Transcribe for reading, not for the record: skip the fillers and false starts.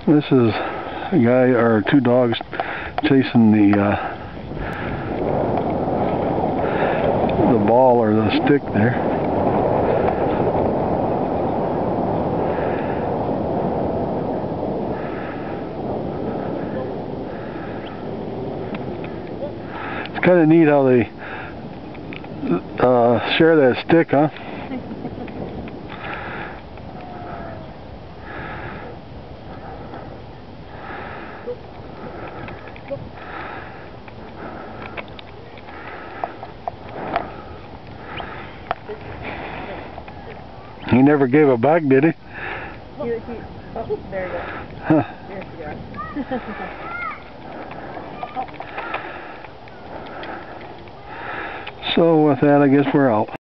This is a guy or two dogs chasing the ball or the stick there. It's kind of neat how they share that stick, huh? He never gave it back, did he? Oh, there you go. Huh. There you go. So with that, I guess we're out.